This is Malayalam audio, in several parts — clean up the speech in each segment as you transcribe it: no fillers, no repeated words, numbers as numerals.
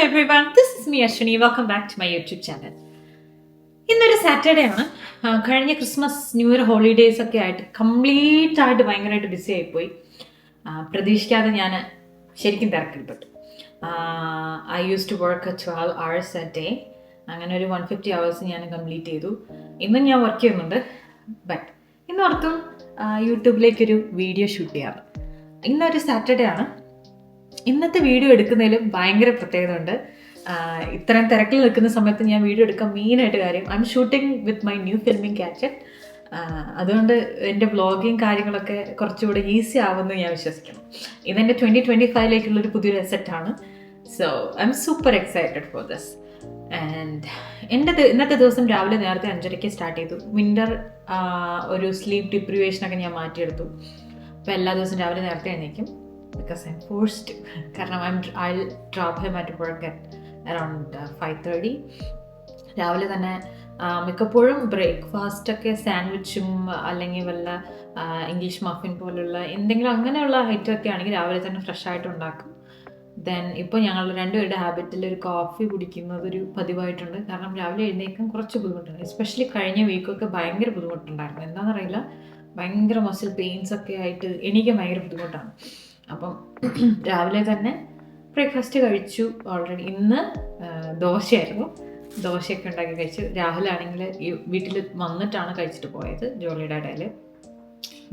everyone, this is me Ashwini. Welcome back to my YouTube channel. ഇന്നൊരു സാറ്റർഡേ ആണ്. കഴിഞ്ഞ ക്രിസ്മസ് ന്യൂ ഇയർ ഹോളിഡേയ്സ് ഒക്കെ ആയിട്ട് കംപ്ലീറ്റ് ആയിട്ട് ഭയങ്കരമായിട്ട് ബിസി ആയിപ്പോയി. പ്രതീക്ഷിക്കാതെ ഞാൻ ശരിക്കും തിരക്കിൽപ്പെട്ടു. I used to work 12 hours a day. അങ്ങനെ ഒരു 150 hours ഞാൻ കംപ്ലീറ്റ് ചെയ്തു. ഇന്നും ഞാൻ വർക്ക് ചെയ്യുന്നുണ്ട്. ബട്ട് ഇന്നോർത്തു യൂട്യൂബിലേക്കൊരു വീഡിയോ ഷൂട്ട് ചെയ്യാറ്. ഇന്നൊരു സാറ്റർഡേ ആണ്. ഇന്നത്തെ വീഡിയോ എടുക്കുന്നതിലും ഭയങ്കര പ്രത്യേകത ഉണ്ട്. ഇത്രയും തിരക്കിൽ നിൽക്കുന്ന സമയത്ത് ഞാൻ വീഡിയോ എടുക്കാൻ മെയിനായിട്ട് കാര്യം I am shooting with my new filming gadget. അതുകൊണ്ട് എൻ്റെ വ്ളോഗിങ് കാര്യങ്ങളൊക്കെ കുറച്ചുകൂടെ ഈസി ആവുമെന്ന് ഞാൻ വിശ്വസിക്കുന്നു. ഇതെൻ്റെ 2025 പുതിയൊരു അസെറ്റാണ്. So I am super excited for this. And ഇന്നത്തെ ദിവസം രാവിലെ നേരത്തെ 5:30 സ്റ്റാർട്ട് ചെയ്തു. വിൻ്റർ ഒരു സ്ലീപ്പ് ഡിപ്രിവേഷനൊക്കെ ഞാൻ മാറ്റിയെടുത്തു. അപ്പോൾ എല്ലാ ദിവസവും രാവിലെ നേരത്തെ എണീക്കും. Because I'm forced to. കാരണം I'll drop him at work at around 5:30. രാവിലെ തന്നെ മിക്കപ്പോഴും ബ്രേക്ക്ഫാസ്റ്റൊക്കെ സാൻഡ്വിച്ചും അല്ലെങ്കിൽ വല്ല ഇംഗ്ലീഷ് മഫിൻ പോലുള്ള എന്തെങ്കിലും അങ്ങനെയുള്ള ഐറ്റമൊക്കെ ആണെങ്കിൽ രാവിലെ തന്നെ ഫ്രഷ് ആയിട്ട് ഉണ്ടാക്കും. ദെൻ ഇപ്പോൾ ഞങ്ങൾ രണ്ടുപേരുടെ ഹാബിറ്റിൽ ഒരു കോഫി കുടിക്കുന്നതൊരു പതിവായിട്ടുണ്ട്. കാരണം രാവിലെ എഴുന്നേക്കാൻ കുറച്ച് ബുദ്ധിമുട്ടുണ്ട്. എസ്പെഷ്യലി കഴിഞ്ഞ വീക്കൊക്കെ ഭയങ്കര ബുദ്ധിമുട്ടുണ്ടായിരുന്നു. എന്താണെന്നറിയില്ല, ഭയങ്കര മസിൽ പെയിൻസ് ഒക്കെ ആയിട്ട് എനിക്ക് ഭയങ്കര ബുദ്ധിമുട്ടാണ്. അപ്പം രാവിലെ തന്നെ ബ്രേക്ക്ഫാസ്റ്റ് കഴിച്ചു. ഓൾറെഡി ഇന്ന് ദോശയായിരുന്നു. ദോശയൊക്കെ ഉണ്ടാക്കി കഴിച്ചു. രാഹുലാണെങ്കിൽ വീട്ടിൽ വന്നിട്ടാണ് കഴിച്ചിട്ട് പോയത് ജോളിയുടെ ഇടയിൽ.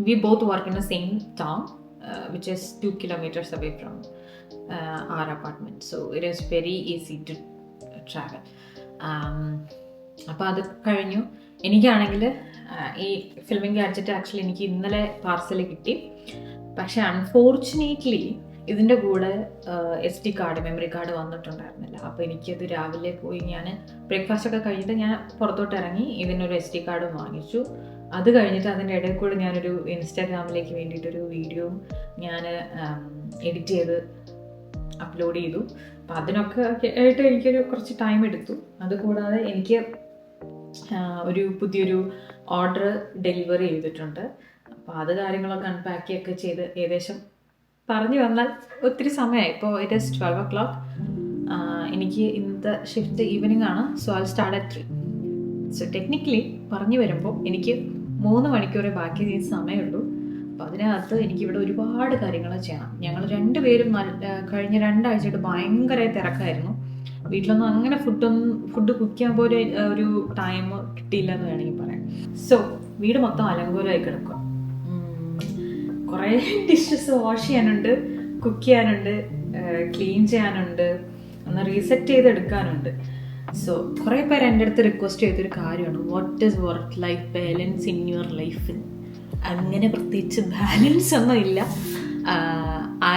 We both work in the same town which is 2 kilometers away from our apartment. So it is very easy to travel. അപ്പോൾ അത് കഴിഞ്ഞു. എനിക്കാണെങ്കിൽ ഈ ഫിൽമിംഗ് ഗാഡ്ജറ്റ് ആക്ച്വലി എനിക്ക് ഇന്നലെ പാർസൽ കിട്ടി. പക്ഷെ അൺഫോർച്ചുനേറ്റ്ലി ഇതിൻ്റെ കൂടെ SD കാർഡ്, മെമ്മറി കാർഡ് വന്നിട്ടുണ്ടായിരുന്നില്ല. അപ്പോൾ എനിക്കത് രാവിലെ പോയി ഞാൻ ബ്രേക്ക്ഫാസ്റ്റൊക്കെ കഴിഞ്ഞിട്ട് ഞാൻ പുറത്തോട്ട് ഇറങ്ങി ഇതിനൊരു SD കാർഡ് വാങ്ങിച്ചു. അത് കഴിഞ്ഞിട്ട് അതിൻ്റെ ഇടയിൽ കൂടെ ഞാനൊരു ഇൻസ്റ്റാഗ്രാമിലേക്ക് വേണ്ടിയിട്ടൊരു വീഡിയോ ഞാൻ എഡിറ്റ് ചെയ്ത് അപ്ലോഡ് ചെയ്തു. അപ്പോൾ അതിനൊക്കെ ആയിട്ട് എനിക്കൊരു കുറച്ച് ടൈം എടുത്തു. അതുകൂടാതെ എനിക്ക് ഒരു പുതിയൊരു ഓർഡർ ഡെലിവറി ചെയ്തിട്ടുണ്ട്. അപ്പോൾ അത് കാര്യങ്ങളൊക്കെ അൺപാക്കൊക്കെ ചെയ്ത് ഏകദേശം പറഞ്ഞു വന്നാൽ ഒത്തിരി സമയമായി. ഇപ്പോൾ ഇറ്റ് ഈസ് 12 o'clock. എനിക്ക് ഇന്നത്തെ ഷിഫ്റ്റ് ഈവനിങ് ആണ്. So I start at 3. So technically പറഞ്ഞു വരുമ്പോൾ എനിക്ക് 3 മണിക്കൂറേ ബാക്കി സമയമുള്ളൂ. അപ്പോൾ അതിനകത്ത് എനിക്കിവിടെ ഒരുപാട് കാര്യങ്ങൾ ചെയ്യണം. ഞങ്ങൾ രണ്ടുപേരും കഴിഞ്ഞ 2 ആഴ്ചയായിട്ട് ഭയങ്കര തിരക്കായിരുന്നു. വീട്ടിലൊന്നും അങ്ങനെ ഫുഡ് കുക്ക് ചെയ്യാൻ പോലെ ഒരു ടൈം കിട്ടിയില്ല എന്ന് വേണമെങ്കിൽ പറയാം. സോ വീട് മൊത്തം അലങ്കോലമായി കിടക്കുക. കുറേ ഡിഷസ് വാഷ് ചെയ്യാനുണ്ട്, കുക്ക് ചെയ്യാനുണ്ട്, ക്ലീൻ ചെയ്യാനുണ്ട്, ഒന്ന് റീസെറ്റ് ചെയ്തെടുക്കാനുണ്ട്. സോ കുറേ പേര് എൻ്റെ അടുത്ത് റിക്വസ്റ്റ് ചെയ്തൊരു കാര്യമാണ്, what is work life balance in your life? അങ്ങനെ പ്രത്യേകിച്ച് ബാലൻസ് ഒന്നും ഇല്ല.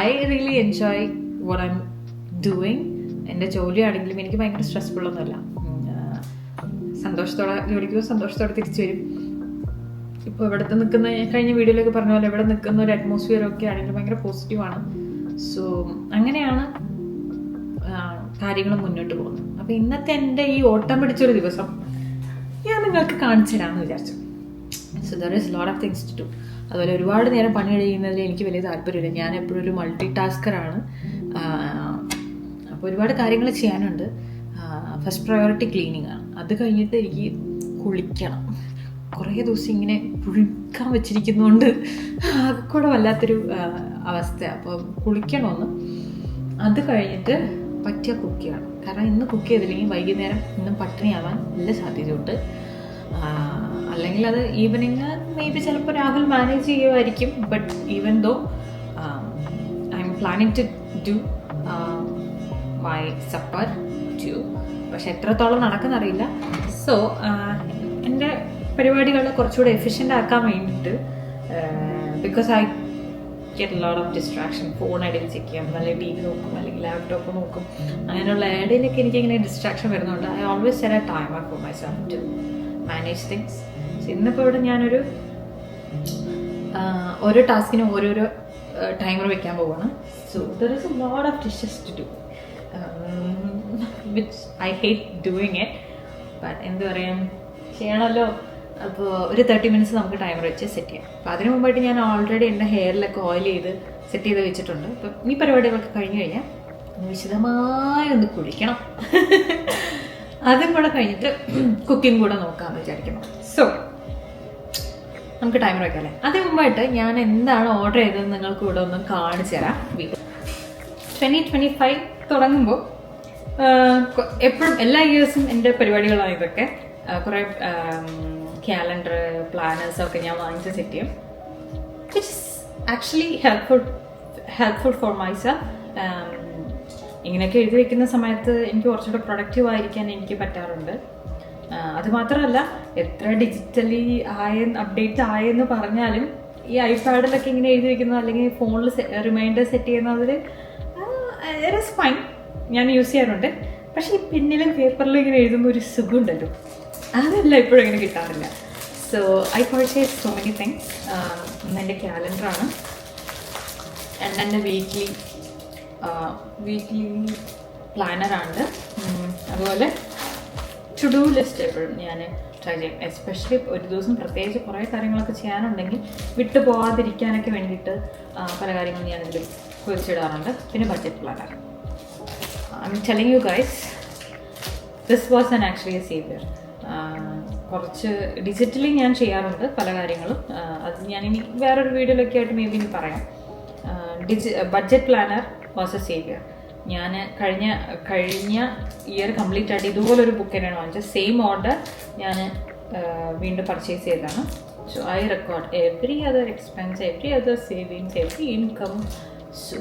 I really enjoy what I am doing. എൻ്റെ ജോലിയാണെങ്കിലും എനിക്ക് ഭയങ്കര സ്ട്രെസ്ഫുള്ളൊന്നുമല്ല. സന്തോഷത്തോടെ ജോലിക്കോ സന്തോഷത്തോടെ തിരിച്ചു വരും. ഇപ്പോൾ ഇവിടുത്തെ നിൽക്കുന്ന, കഴിഞ്ഞ വീഡിയോയിലൊക്കെ പറഞ്ഞ പോലെ ഇവിടെ നിൽക്കുന്ന ഒരു അറ്റ്മോസ്ഫിയറൊക്കെ ആണെങ്കിൽ ഭയങ്കര പോസിറ്റീവാണ്. സോ അങ്ങനെയാണ് കാര്യങ്ങൾ മുന്നോട്ട് പോകുന്നത്. അപ്പോൾ ഇന്നത്തെ എൻ്റെ ഈ ഓട്ടം പിടിച്ചൊരു ദിവസം ഞാൻ നിങ്ങൾക്ക് കാണിച്ചു തരാമെന്ന് വിചാരിച്ചു. So there is lot of things to do. അതുപോലെ ഒരുപാട് നേരം പണി കഴിയുന്നതിൽ എനിക്ക് വലിയ താല്പര്യമില്ല. ഞാൻ എപ്പോഴും ഒരു മൾട്ടി ടാസ്കറാണ്. അപ്പോൾ ഒരുപാട് കാര്യങ്ങൾ ചെയ്യാനുണ്ട്. ഫസ്റ്റ് പ്രയോറിറ്റി ക്ലീനിങ് ആണ്. അത് കഴിഞ്ഞിട്ട് എനിക്ക് കുളിക്കണം. കുറേ ദിവസം ഇങ്ങനെ പുഴുക്കാൻ വെച്ചിരിക്കുന്നതുകൊണ്ട് ആകെക്കൂടെ വല്ലാത്തൊരു അവസ്ഥയാണ്. അപ്പോൾ കുളിക്കണമെന്ന്. അത് കഴിഞ്ഞിട്ട് പറ്റിയ കുക്ക് ചെയ്യണം. കാരണം ഇന്ന് കുക്ക് ചെയ്തില്ലെങ്കിൽ വൈകുന്നേരം ഇന്നും പട്ടിണിയാവാൻ നല്ല സാധ്യതയുണ്ട്. അല്ലെങ്കിൽ അത് ഈവനിങ് മേ ബി ചിലപ്പോൾ രാഹുൽ മാനേജ് ചെയ്യുമായിരിക്കും. But even though I am planning to do my supper too. പക്ഷെ എത്രത്തോളം നടക്കുന്നറിയില്ല. സോ എൻ്റെ പരിപാടികൾ കുറച്ചുകൂടെ എഫിഷ്യൻ്റ് ആക്കാൻ വേണ്ടിയിട്ട്, because I get lot of distraction. Phone ഇടയിൽ ചെക്ക് ചെയ്യാം, അല്ലെങ്കിൽ TV നോക്കും, അല്ലെങ്കിൽ ലാപ്ടോപ്പ് നോക്കും. അങ്ങനെയുള്ള ഇടയിലൊക്കെ എനിക്കിങ്ങനെ ഡിസ്ട്രാക്ഷൻ വരുന്നുണ്ട്. I always set a timer for myself to manage things. ഇന്നിപ്പോൾ ഇവിടെ ഞാനൊരു ഓരോ ടാസ്കിനും ഓരോരോ ടൈമർ വെക്കാൻ പോവുകയാണ്. So there is a lot of dishes to do which I hate doing it. But എന്ത് പറയാം, ചെയ്യണമല്ലോ. അപ്പോൾ ഒരു 30 minutes നമുക്ക് ടൈമർ വെച്ച് സെറ്റ് ചെയ്യാം. അപ്പോൾ അതിന് മുമ്പായിട്ട് ഞാൻ ഓൾറെഡി എൻ്റെ ഹെയറിലൊക്കെ ഓയിൽ ചെയ്ത് സെറ്റ് ചെയ്ത് വെച്ചിട്ടുണ്ട്. അപ്പം ഈ പരിപാടികളൊക്കെ കഴിഞ്ഞ് കഴിഞ്ഞാൽ വിശദമായി ഒന്ന് കുളിക്കണം. അതും കൂടെ കഴിഞ്ഞിട്ട് കുക്കിംഗ് കൂടെ നോക്കാമെന്ന് വിചാരിക്കുന്നു. സോ നമുക്ക് ടൈമർ വെക്കാം. അതിന് മുമ്പായിട്ട് ഞാൻ എന്താണ് ഓർഡർ ചെയ്തത് നിങ്ങൾക്ക് ഇവിടെ ഒന്ന് കാണിച്ചു തരാം. 2025 തുടങ്ങുമ്പോൾ എപ്പോഴും എല്ലാ ഇയേഴ്സും എൻ്റെ പരിപാടികളാണ് ഇതൊക്കെ. കുറേ ക്യാലണ്ടർ പ്ലാനേഴ്സൊക്കെ ഞാൻ വാങ്ങിച്ച് സെറ്റ് ചെയ്യും, which is actually helpful for myself. ഇങ്ങനെയൊക്കെ എഴുതി വെക്കുന്ന സമയത്ത് എനിക്ക് കുറച്ചുകൂടെ പ്രൊഡക്റ്റീവ് ആയിരിക്കാൻ എനിക്ക് പറ്റാറുണ്ട്. അതുമാത്രമല്ല, എത്ര ഡിജിറ്റലി അപ്ഡേറ്റ് ആയെന്ന് പറഞ്ഞാലും ഈ ഐപാഡിലൊക്കെ ഇങ്ങനെ എഴുതി വെക്കുന്നത് അല്ലെങ്കിൽ ഫോണിൽ റിമൈൻഡർ സെറ്റ് ചെയ്യുന്നതിൽ ഇറ്റ് ഈസ് ഫൈൻ, ഞാൻ യൂസ് ചെയ്യാറുണ്ട്. പക്ഷേ ഈ പെന്നിലും പേപ്പറിലും ഇങ്ങനെ എഴുതുമ്പോൾ ഒരു സുഖമുണ്ടല്ലോ, അതെല്ലാം ഇപ്പോഴും ഇങ്ങനെ കിട്ടാറില്ല. So I purchase so many things. എൻ്റെ ക്യാലണ്ടറാണ്, എൻ്റെ വീക്ക്ലി പ്ലാനറാണ്. അതുപോലെ ടു ഡു ലിസ്റ്റ് എപ്പോഴും ഞാൻ ട്രൈ ചെയ്യും. എസ്പെഷ്യലി ഒരു ദിവസം പ്രത്യേകിച്ച് കുറേ കാര്യങ്ങളൊക്കെ ചെയ്യാനുണ്ടെങ്കിൽ വിട്ടു പോകാതിരിക്കാനൊക്കെ വേണ്ടിയിട്ട് പല കാര്യങ്ങളും ഞാനിതിൽ കുറിച്ചിടാറുണ്ട്. പിന്നെ budget planner. I'm telling you guys, this was an actually a saviour. കുറച്ച് ഡിജിറ്റലി ഞാൻ ചെയ്യാറുണ്ട് പല കാര്യങ്ങളും. അത് ഞാനിനി വേറൊരു വീഡിയോയിലൊക്കെ ആയിട്ട് മേ ബി ഇനി പറയാം. Budget planner was a saviour. ഞാൻ കഴിഞ്ഞ ഇയർ കംപ്ലീറ്റ് ആയിട്ട് ഇതുപോലൊരു ബുക്ക് തന്നെയാണ് വാങ്ങിച്ചത്. സെയിം ഓർഡർ ഞാൻ വീണ്ടും പർച്ചേസ് ചെയ്തതാണ്. So I record every other expense, every other savings, every income. So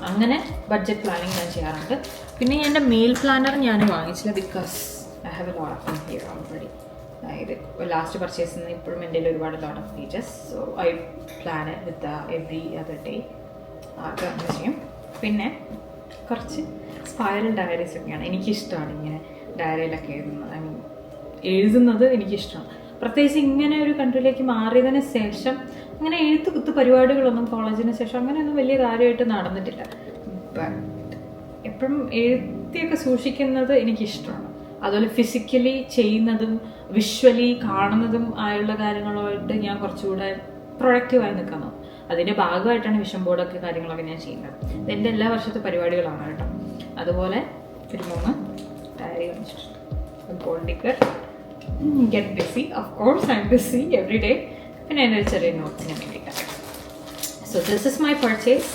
അങ്ങനെ ബഡ്ജറ്റ് പ്ലാനിങ് ഞാൻ ചെയ്യാറുണ്ട്. പിന്നെ എൻ്റെ മെയിൽ പ്ലാനർ ഞാൻ വാങ്ങിച്ചില്ല, because I have a lot of things here already. ഇത് ലാസ്റ്റ് പർച്ചേസ് ചെയ്യുന്ന ഇപ്പോഴും എൻ്റെ ഒരുപാട് lot of pages. So I plan it with every other day. അത് അങ്ങനെ ചെയ്യും. പിന്നെ കുറച്ച് സ്പൈറൽ ഡയറീസ് ഒക്കെയാണ് എനിക്കിഷ്ടമാണ്. ഇങ്ങനെ ഡയറിയിലൊക്കെ എഴുതുന്നത് എനിക്കിഷ്ടമാണ്. പ്രത്യേകിച്ച് ഇങ്ങനെ ഒരു കൺട്രിയിലേക്ക് മാറിയതിന് ശേഷം അങ്ങനെ എഴുത്ത് പരിപാടികളൊന്നും കോളേജിന് ശേഷം അങ്ങനെയൊന്നും വലിയ കാര്യമായിട്ട് നടന്നിട്ടില്ല. ബട്ട് എപ്പോഴും എഴുത്തിയൊക്കെ സൂക്ഷിക്കുന്നത് എനിക്കിഷ്ടമാണ്. അതുപോലെ ഫിസിക്കലി ചെയ്യുന്നതും വിഷ്വലി കാണുന്നതും ആയുള്ള കാര്യങ്ങളുമായിട്ട് ഞാൻ കുറച്ചുകൂടെ പ്രൊഡക്റ്റീവായി നിൽക്കുന്നു. അതിൻ്റെ ഭാഗമായിട്ടാണ് വിഷൻ ബോർഡൊക്കെ കാര്യങ്ങളൊക്കെ ഞാൻ ചെയ്യുന്നത്. ഇതെൻ്റെ എല്ലാ വർഷത്തെ പരിപാടികളാണ് കേട്ടോ. അതുപോലെ ഒരു 3 ഡയറി വാങ്ങിച്ചിട്ടുണ്ട്. Gold digger, get busy, of course I'm busy every day. പിന്നെ എൻ്റെ ഒരു ചെറിയ നോട്ട്സിന് വേണ്ടിയിട്ടാണ്. So this is my purchase.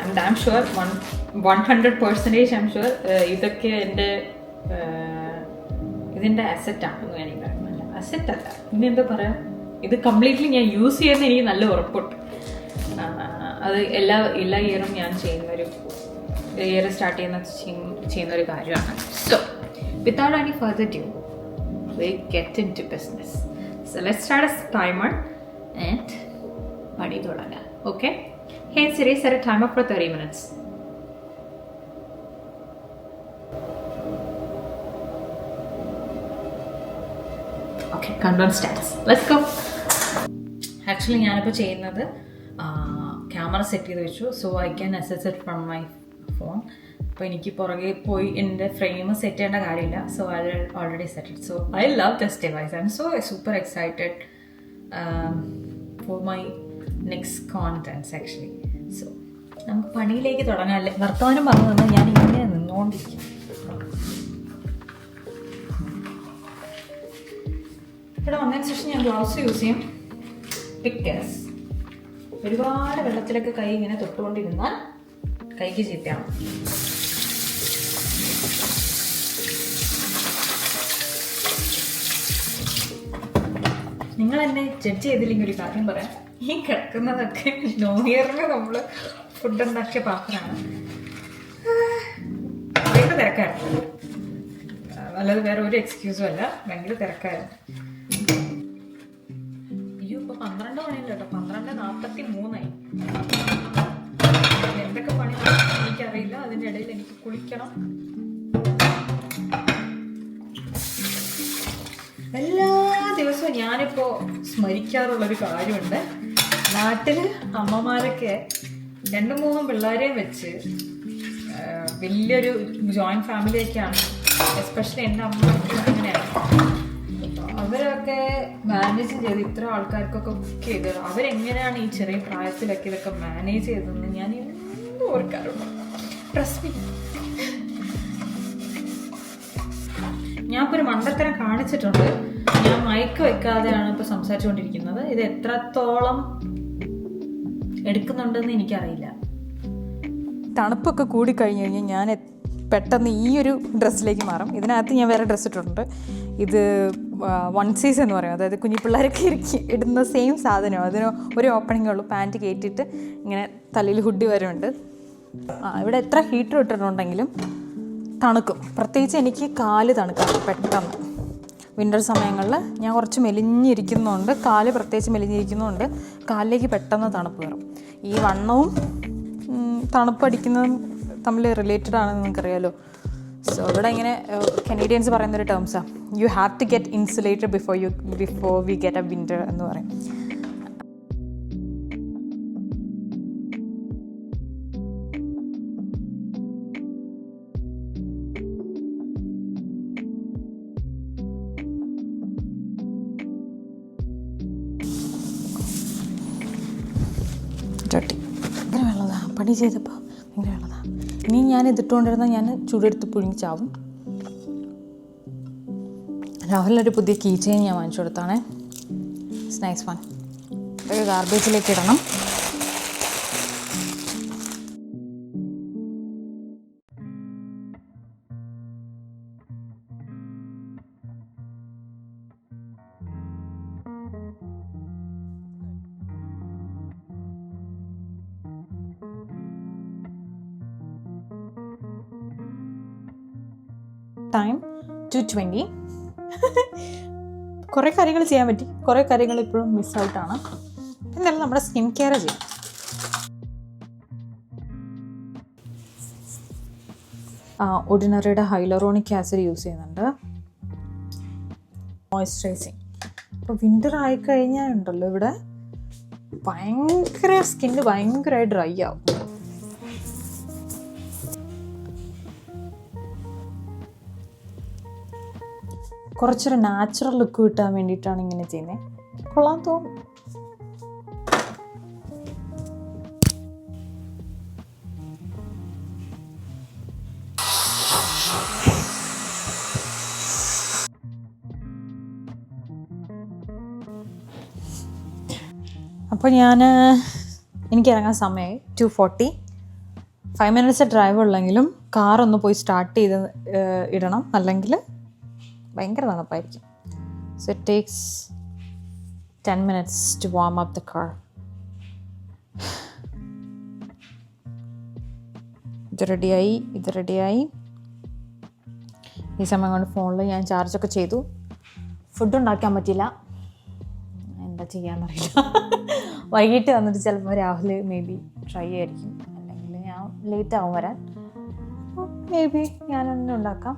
And I'm sure 100% I'm sure ഇതൊക്കെ ഇതിൻ്റെ അസറ്റാണെന്ന് വേണമെങ്കിൽ പറയാം. അസറ്റല്ല, ഇനി എന്താ പറയുക, ഇത് കംപ്ലീറ്റ്ലി ഞാൻ യൂസ് ചെയ്യുന്ന എനിക്ക് നല്ല ഉറപ്പുണ്ട്. അത് എല്ലാ ഇയറും ഞാൻ ഇയർ സ്റ്റാർട്ട് ചെയ്യുന്ന ഒരു കാര്യമാണ്. So without any further due we get into business. So let's start a timer and പണി തുടങ്ങാം. Okay? Hey Siri, set a timer for 30 minutes. Okay, countdown starts. Let's go. Actually ഞാനിപ്പോൾ ചെയ്യുന്നത് ക്യാമറ സെറ്റ് ചെയ്ത് വെച്ചു. So I can access it from my phone. അപ്പോൾ എനിക്ക് പുറകെ പോയി എൻ്റെ ഫ്രെയിം സെറ്റ് ചെയ്യേണ്ട കാര്യമില്ല. So I already set it. So I love this device. I'm so super excited for my next contents actually. So നമുക്ക് പണിയിലേക്ക് തുടങ്ങാമല്ലേ. വർത്തമാനം പറഞ്ഞു തന്നാൽ ഞാൻ ഇങ്ങനെ നിന്നുകൊണ്ടിരിക്കും. ഇവിടെ വന്നതിന് ശേഷം ഞാൻ ഗ്ലൗസ് യൂസ് ചെയ്യും. ബിക്കോസ് ഒരുപാട് വെള്ളത്തിലൊക്കെ കൈ ഇങ്ങനെ തൊട്ടുകൊണ്ടിരുന്നാൽ കൈക്ക് ചീത്തയാണ്. നിങ്ങൾ എന്നെ ജഡ്ജ് ചെയ്തില്ലെങ്കിൽ ഒരു കാര്യം പറയാം. ഈ കിടക്കുന്നതൊക്കെ ന്യൂ ഇയറിന് നമ്മൾ ഫുഡ് ഉണ്ടാക്കിയ പാത്രമാണ്. ഭയങ്കര തിരക്കായിരുന്നു, അല്ലാതെ വേറെ ഒരു എക്സ്ക്യൂസും അല്ല. ഭയങ്കര തിരക്കായിരുന്നു. അയ്യോ, ഇപ്പൊ 12 മണിയല്ല കേട്ടോ, 12:43. എന്തൊക്കെ പണി എനിക്കറിയില്ല. അതിൻ്റെ ഇടയിൽ എനിക്ക് കുളിക്കണം. എല്ലാ ദിവസവും ഞാനിപ്പോൾ സ്മരിക്കാറുള്ളൊരു കാര്യമുണ്ട്. നാട്ടിൽ അമ്മമാരൊക്കെ 2-3 പിള്ളേരെയും വെച്ച് വലിയൊരു ജോയിൻറ്റ് ഫാമിലിയൊക്കെയാണ്. എസ്പെഷ്യലി എൻ്റെ അമ്മ അങ്ങനെയാണ്. അവരൊക്കെ മാനേജ് ചെയ്ത് ഇത്ര ആൾക്കാർക്കൊക്കെ കുക്ക് ചെയ്ത് അവരെങ്ങനെയാണ് ഈ ചെറിയ പ്രായത്തിലൊക്കെ ഇതൊക്കെ മാനേജ് ചെയ്തതെന്ന് ഞാൻ ഓർക്കാറുണ്ട്. ഞാൻ ഇപ്പോൾ ഒരു മണ്ടത്തരം കാണിച്ചിട്ടുണ്ട്. ഞാൻ മയക്ക് വെക്കാതെയാണ് ഇപ്പോൾ സംസാരിച്ചുകൊണ്ടിരിക്കുന്നത്. ഇത് എത്രത്തോളം എടുക്കുന്നുണ്ടെന്ന് എനിക്കറിയില്ല. തണുപ്പൊക്കെ കൂടിക്കഴിഞ്ഞ് കഴിഞ്ഞാൽ ഞാൻ പെട്ടെന്ന് ഈ ഒരു ഡ്രസ്സിലേക്ക് മാറും. ഇതിനകത്ത് ഞാൻ വേറെ ഡ്രസ്സ് ഇട്ടിട്ടുണ്ട്. ഇത് വൺ സീസ് എന്ന് പറയും, അതായത് കുഞ്ഞു പിള്ളേരൊക്കെ ഇടുന്ന സെയിം സാധനം. അതിന് ഒരു ഓപ്പണിംഗ് ഉള്ളൂ. പാൻറ്റ് കയറ്റിയിട്ട് ഇങ്ങനെ തലയിൽ ഹുഡി വരുന്നുണ്ട്. ഇവിടെ എത്ര ഹീറ്റർ ഇട്ടിട്ടുണ്ടെങ്കിലും തണുക്കും. പ്രത്യേകിച്ച് എനിക്ക് കാല് തണുക്കാം പെട്ടെന്ന്. വിൻ്റർ സമയങ്ങളിൽ ഞാൻ കുറച്ച് മെലിഞ്ഞിരിക്കുന്നതുകൊണ്ട്, കാല് പ്രത്യേകിച്ച് മെലിഞ്ഞിരിക്കുന്നതുകൊണ്ട് കാലിലേക്ക് പെട്ടെന്ന് തണുപ്പ് കയറും. ഈ വണ്ണവും തണുപ്പടിക്കുന്നതും തമ്മിൽ റിലേറ്റഡ് ആണെന്ന് നിങ്ങൾക്കറിയാലോ. സോ ഇവിടെ ഇങ്ങനെ കനേഡിയൻസ് പറയുന്നൊരു ടേംസാണ്, you have to get insulated before we get a winter എന്ന് പറയും. ചട്ടി ഭയങ്കര വെള്ളതാണ്, പണി ചെയ്തപ്പോൾ ഭയങ്കര വെള്ളതാണ്. ഇനി ഞാൻ ഇതിട്ടുകൊണ്ടിരുന്നാൽ ഞാൻ ചൂടെടുത്ത് പുഴുങ്ങി ചാവും. രാഹുലിനൊരു പുതിയ കീ ചെയിൻ ഞാൻ വാങ്ങിച്ചു കൊടുത്താണേ. It's nice one. ഇതൊക്കെ ഗാർബേജിലേക്ക് ഇടണം. ടൈം 2:20. കുറേ കാര്യങ്ങൾ ചെയ്യാൻ പറ്റി, കുറേ കാര്യങ്ങൾ ഇപ്പോഴും മിസ് ഔട്ടാണ്. എന്നാലും നമ്മുടെ സ്കിൻ കെയർ ചെയ്യും. ഓർഡിനറിയുടെ ഹൈലറോണിക് ആസിഡ് യൂസ് ചെയ്യുന്നുണ്ട്. മോയ്സ്ചറൈസിങ്. ഇപ്പോൾ വിൻ്റർ ആയിക്കഴിഞ്ഞാൽ ഉണ്ടല്ലോ ഇവിടെ ഭയങ്കര സ്കിന്ന് ഭയങ്കരമായി ഡ്രൈ ആവും. കുറച്ചൊരു നാച്ചുറൽ ലുക്ക് കിട്ടാൻ വേണ്ടിയിട്ടാണ് ഇങ്ങനെ ചെയ്യുന്നത്. കൊള്ളാൻ തോന്നും. അപ്പോൾ എനിക്ക് ഇറങ്ങാൻ സമയമായി 2:40. 5 minutes ഡ്രൈവ് ഉള്ളെങ്കിലും കാറൊന്ന് പോയി സ്റ്റാർട്ട് ചെയ്ത് ഇടണം, അല്ലെങ്കിൽ ഭയങ്കര തണുപ്പായിരിക്കും. So it takes 10 minutes to warm up the car. ഇത് റെഡിയായി. ഈ സമയം കൊണ്ട് ഫോണിൽ ഞാൻ ചാർജൊക്കെ ചെയ്തു. ഫുഡ് ഉണ്ടാക്കാൻ പറ്റില്ല, എന്താ ചെയ്യാന്നറിയില്ല. വൈകിട്ട് വന്നിട്ട് ചിലപ്പോൾ രാഹുൽ മേ ബി ട്രൈ ആയിരിക്കും, അല്ലെങ്കിൽ ഞാൻ ലേറ്റ് ആവും വരാൻ. മേ ബി ഞാനൊന്നും ഉണ്ടാക്കാം.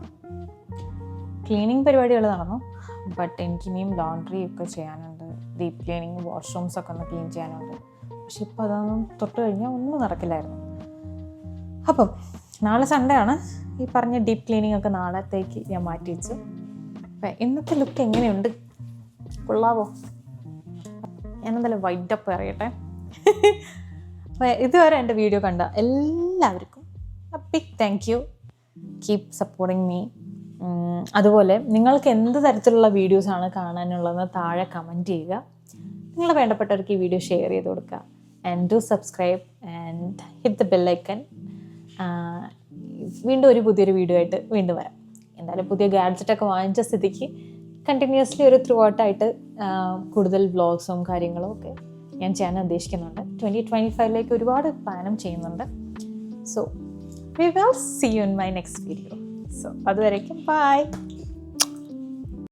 ക്ലീനിങ് പരിപാടികൾ നടന്നു, ബട്ട് എനിക്കിനിയും ലോണ്ട്രി ഒക്കെ ചെയ്യാനുണ്ട്. ഡീപ്പ് ക്ലീനിങ്, വാഷ്റൂംസ് ഒക്കെ ഒന്ന് ക്ലീൻ ചെയ്യാനുണ്ട്. പക്ഷെ ഇപ്പോൾ അതൊന്നും തൊട്ട് കഴിഞ്ഞാൽ ഒന്നും നടക്കില്ലായിരുന്നു. അപ്പം നാളെ സൺഡേ ആണ്. ഈ പറഞ്ഞ ഡീപ്പ് ക്ലീനിങ് ഒക്കെ നാളത്തേക്ക് ഞാൻ മാറ്റി വെച്ചു. അപ്പം ഇന്നത്തെ ലുക്ക് എങ്ങനെയുണ്ട്, കൊള്ളാവോ? ഞാനെന്തായാലും വൈൻഡപ്പ് അറിയട്ടെ. അപ്പോൾ ഇതുവരെ എൻ്റെ വീഡിയോ കണ്ട എല്ലാവർക്കും big thank you. Keep supporting me. അതുപോലെ നിങ്ങൾക്ക് എന്ത് തരത്തിലുള്ള വീഡിയോസാണ് കാണാനുള്ളതെന്ന് താഴെ കമൻറ്റ് ചെയ്യുക. നിങ്ങളെ വേണ്ടപ്പെട്ടവർക്ക് ഈ വീഡിയോ ഷെയർ ചെയ്ത് കൊടുക്കുക. And do subscribe and hit the bell icon. വീണ്ടും ഒരു പുതിയൊരു വീഡിയോ ആയിട്ട് വീണ്ടും വരാം. എന്തായാലും പുതിയ ഗാഡ്ജറ്റൊക്കെ വാങ്ങിച്ച സ്ഥിതിക്ക് കണ്ടിന്യൂസ്ലി ഒരു ത്രൂ ഔട്ടായിട്ട് കൂടുതൽ വ്ളോഗ്സും കാര്യങ്ങളും ഒക്കെ ഞാൻ ചെയ്യാൻ ഉദ്ദേശിക്കുന്നുണ്ട്. 2025 ഒരുപാട് പ്ലാനും ചെയ്യുന്നുണ്ട്. So we will see you in my next video. So അതുവരേക്കും bye.